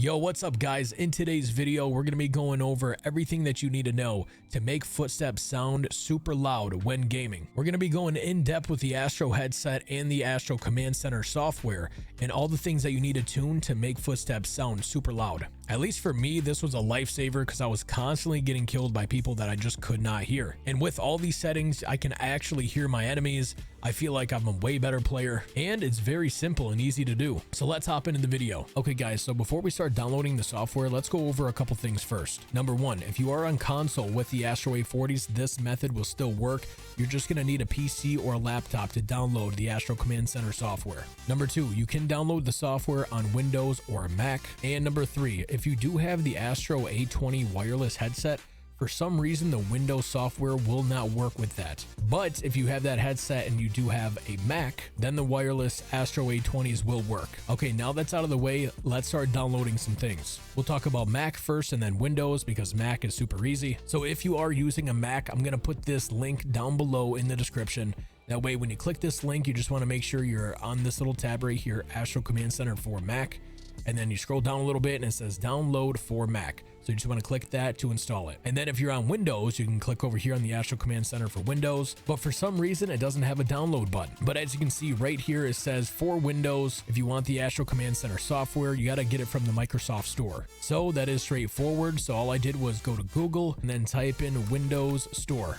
Yo, what's up guys? In today's video, we're going to be going over everything that you need to know to make footsteps sound super loud when gaming. We're going to be going in depth with the Astro headset and the Astro Command Center software and all the things that you need to tune to make footsteps sound super loud. At least for me, this was a lifesaver because I was constantly getting killed by people that I just could not hear. And with all these settings, I can actually hear my enemies. I feel like I'm a way better player and it's very simple and easy to do. So let's hop into the video. Okay guys, so before we start downloading the software, let's go over a couple things first. Number one, if you are on console with the Astro A40s, this method will still work. You're just going to need a PC or a laptop to download the Astro Command Center software. Number two, you can download the software on Windows or Mac. And number three, if you do have the Astro A20 wireless headset, for some reason, the Windows software will not work with that. But if you have that headset and you do have a Mac, then the wireless Astro A20s will work. Okay, now that's out of the way, let's start downloading some things. We'll talk about Mac first and then Windows because Mac is super easy. So if you are using a Mac, I'm going to put this link down below in the description. That way, when you click this link, you just want to make sure you're on this little tab right here, Astro Command Center for Mac. And then you scroll down a little bit and it says download for Mac. So you just want to click that to install it. And then if you're on Windows, you can click over here on the Astro Command Center for Windows. But for some reason, it doesn't have a download button. But as you can see right here, it says for Windows, if you want the Astro Command Center software, you got to get it from the Microsoft Store. So that is straightforward. So all I did was go to Google and then type in Windows Store.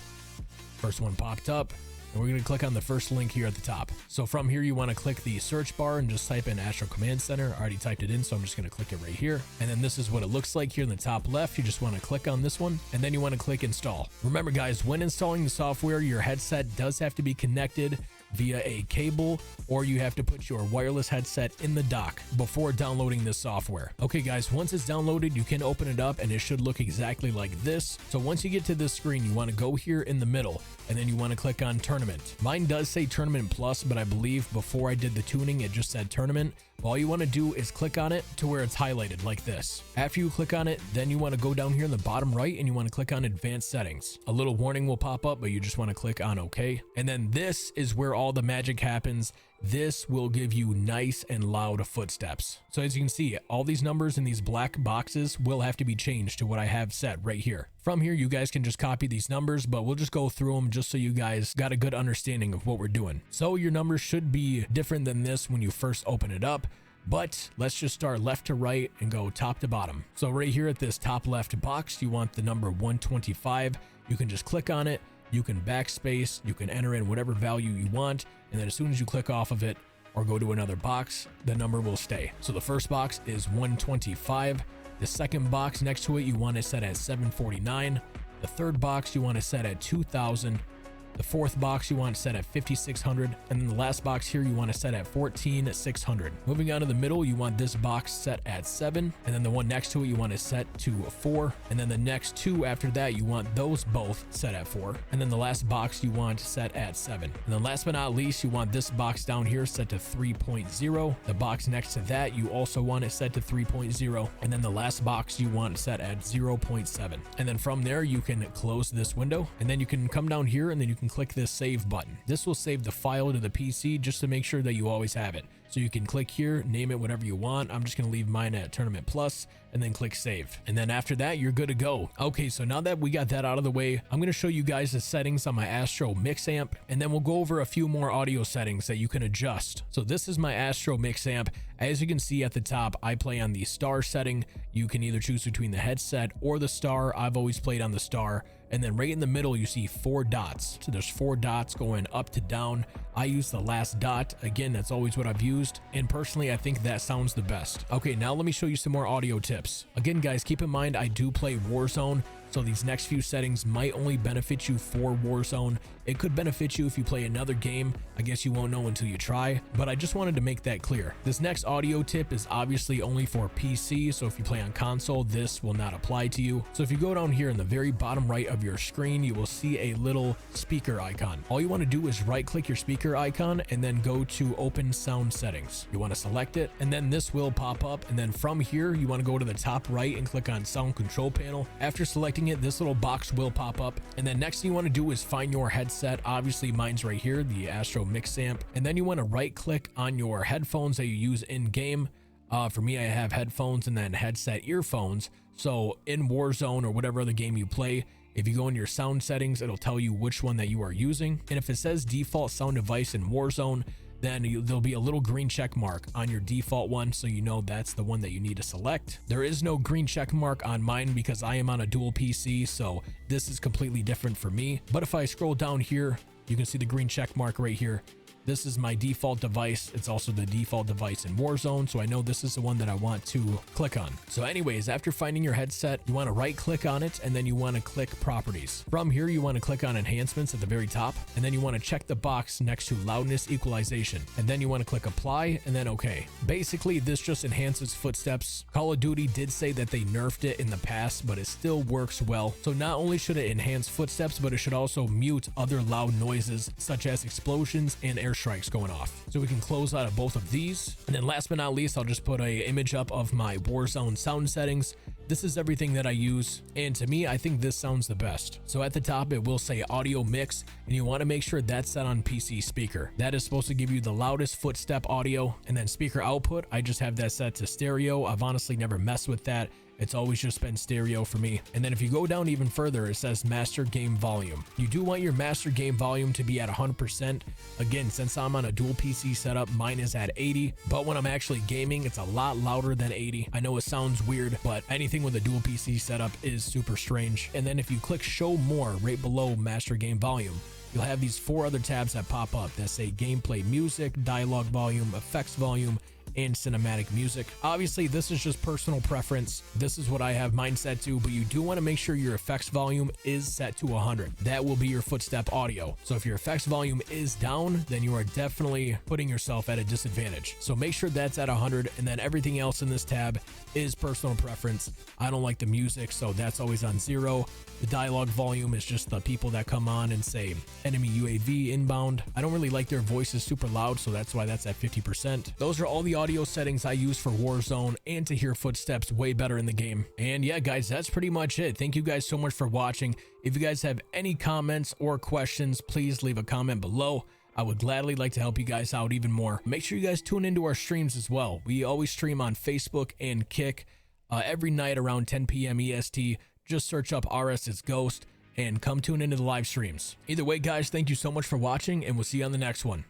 First one popped up. And we're going to click on the first link here at the top. So from here, you want to click the search bar and just type in Astro Command Center. I already typed it in, so I'm just going to click it right here. And then this is what it looks like here in the top left. You just want to click on this one and then you want to click install. Remember guys, when installing the software, your headset does have to be connected via a cable, or you have to put your wireless headset in the dock before downloading this software. Okay guys, once it's downloaded, you can open it up and it should look exactly like this. So once you get to this screen, you want to go here in the middle and then you want to click on Tournament. Mine does say Tournament Plus, but I believe before I did the tuning, it just said Tournament. All you want to do is click on it to where it's highlighted like this. After you click on it, then you want to go down here in the bottom right and you want to click on Advanced Settings. A little warning will pop up, but you just want to click on OK. And then this is where all the magic happens. This will give you nice and loud footsteps. So as you can see, all these numbers in these black boxes will have to be changed to what I have set right here. From here, you guys can just copy these numbers, but we'll just go through them just so you guys got a good understanding of what we're doing. So your numbers should be different than this when you first open it up. But let's just start left to right and go top to bottom. So right here at this top left box, you want the number 125. You can just click on it. You can backspace. You can enter in whatever value you want. And then as soon as you click off of it or go to another box, the number will stay. So the first box is 125. The second box next to it, you want to set at 749. The third box, you want to set at 2000. The fourth box you want set at 5600, and then the last box here you want to set at 14600. Moving on to the middle, you want this box set at 7, and then the one next to it you want to set to 4, and then the next two after that you want those both set at 4, and then the last box you want set at 7. And then last but not least, you want this box down here set to 3.0. The box next to that you also want it set to 3.0, and then the last box you want set at 0.7. And then from there you can close this window, and then you can come down here and then you can click this save button. This will save the file to the PC just to make sure that you always have it. So you can click here, name it whatever you want. I'm just going to leave mine at Tournament Plus and then click save. And then after that, you're good to go. Okay, so now that we got that out of the way, I'm going to show you guys the settings on my Astro Mix Amp, and then we'll go over a few more audio settings that you can adjust. So this is my Astro Mix Amp. As you can see at the top, I play on the star setting. You can either choose between the headset or the star. I've always played on the star. And then right in the middle, you see 4 dots. So there's 4 dots going up to down. I use the last dot. Again, that's always what I've used. And personally, I think that sounds the best. Okay, now let me show you some more audio tips. Again, guys, keep in mind, I do play Warzone. So these next few settings might only benefit you for Warzone. It could benefit you if you play another game. I guess you won't know until you try, but I just wanted to make that clear. This next audio tip is obviously only for PC, so if you play on console, this will not apply to you. So if you go down here in the very bottom right of your screen, you will see a little speaker icon. All you want to do is right click your speaker icon and then go to open sound settings. You want to select it and then this will pop up, and then from here you want to go to the top right and click on sound control panel. After selecting it, this little box will pop up, and then next thing you want to do is find your headset. Obviously mine's right here, the Astro Mix Amp, and then you want to right click on your headphones that you use in game. For me, I have headphones and then headset earphones. So in Warzone or whatever other game you play, if you go into your sound settings, it'll tell you which one that you are using. And if it says default sound device in Warzone, then there'll be a little green check mark on your default one, so you know that's the one that you need to select. There is no green check mark on mine because I am on a dual PC, so this is completely different for me. But if I scroll down here, you can see the green check mark right here. This is my default device. It's also the default device in Warzone, so I know this is the one that I want to click on. So anyways, after finding your headset, you want to right click on it and then you want to click properties. From here, you want to click on enhancements at the very top, and then you want to check the box next to loudness equalization, and then you want to click apply and then okay. Basically, this just enhances footsteps. Call of Duty did say that they nerfed it in the past, but it still works well. So not only should it enhance footsteps, but it should also mute other loud noises such as explosions and airstrikes going off. So we can close out of both of these. And then last but not least, I'll just put an image up of my Warzone sound settings. This is everything that I use, and to me, I think this sounds the best. So at the top, it will say audio mix, and you want to make sure that's set on PC speaker. That is supposed to give you the loudest footstep audio. And then speaker output, I just have that set to stereo. I've honestly never messed with that. It's always just been stereo for me. And then if you go down even further, it says master game volume. You do want your master game volume to be at 100%. Again, since I'm on a dual PC setup, mine is at 80, but when I'm actually gaming, it's a lot louder than 80. I know it sounds weird, but anything with a dual PC setup is super strange. And then if you click show more right below master game volume, you'll have these 4 other tabs that pop up that say gameplay music, dialogue volume, effects volume, and cinematic music. Obviously, this is just personal preference. This is what I have mine set to, but you do want to make sure your effects volume is set to 100. That will be your footstep audio. So if your effects volume is down, then you are definitely putting yourself at a disadvantage. So make sure that's at 100, and then everything else in this tab is personal preference. I don't like the music, so that's always on 0. The dialogue volume is just the people that come on and say enemy UAV inbound. I don't really like their voices super loud, so that's why that's at 50%. Those are all the audio settings I use for Warzone and to hear footsteps way better in the game. And yeah, guys, that's pretty much it. Thank you guys so much for watching. If you guys have any comments or questions, please leave a comment below. I would gladly like to help you guys out even more. Make sure you guys tune into our streams as well. We always stream on Facebook and Kick every night around 10 p.m. EST. Just search up RS is Ghost and come tune into the live streams. Either way, guys, thank you so much for watching, and we'll see you on the next one.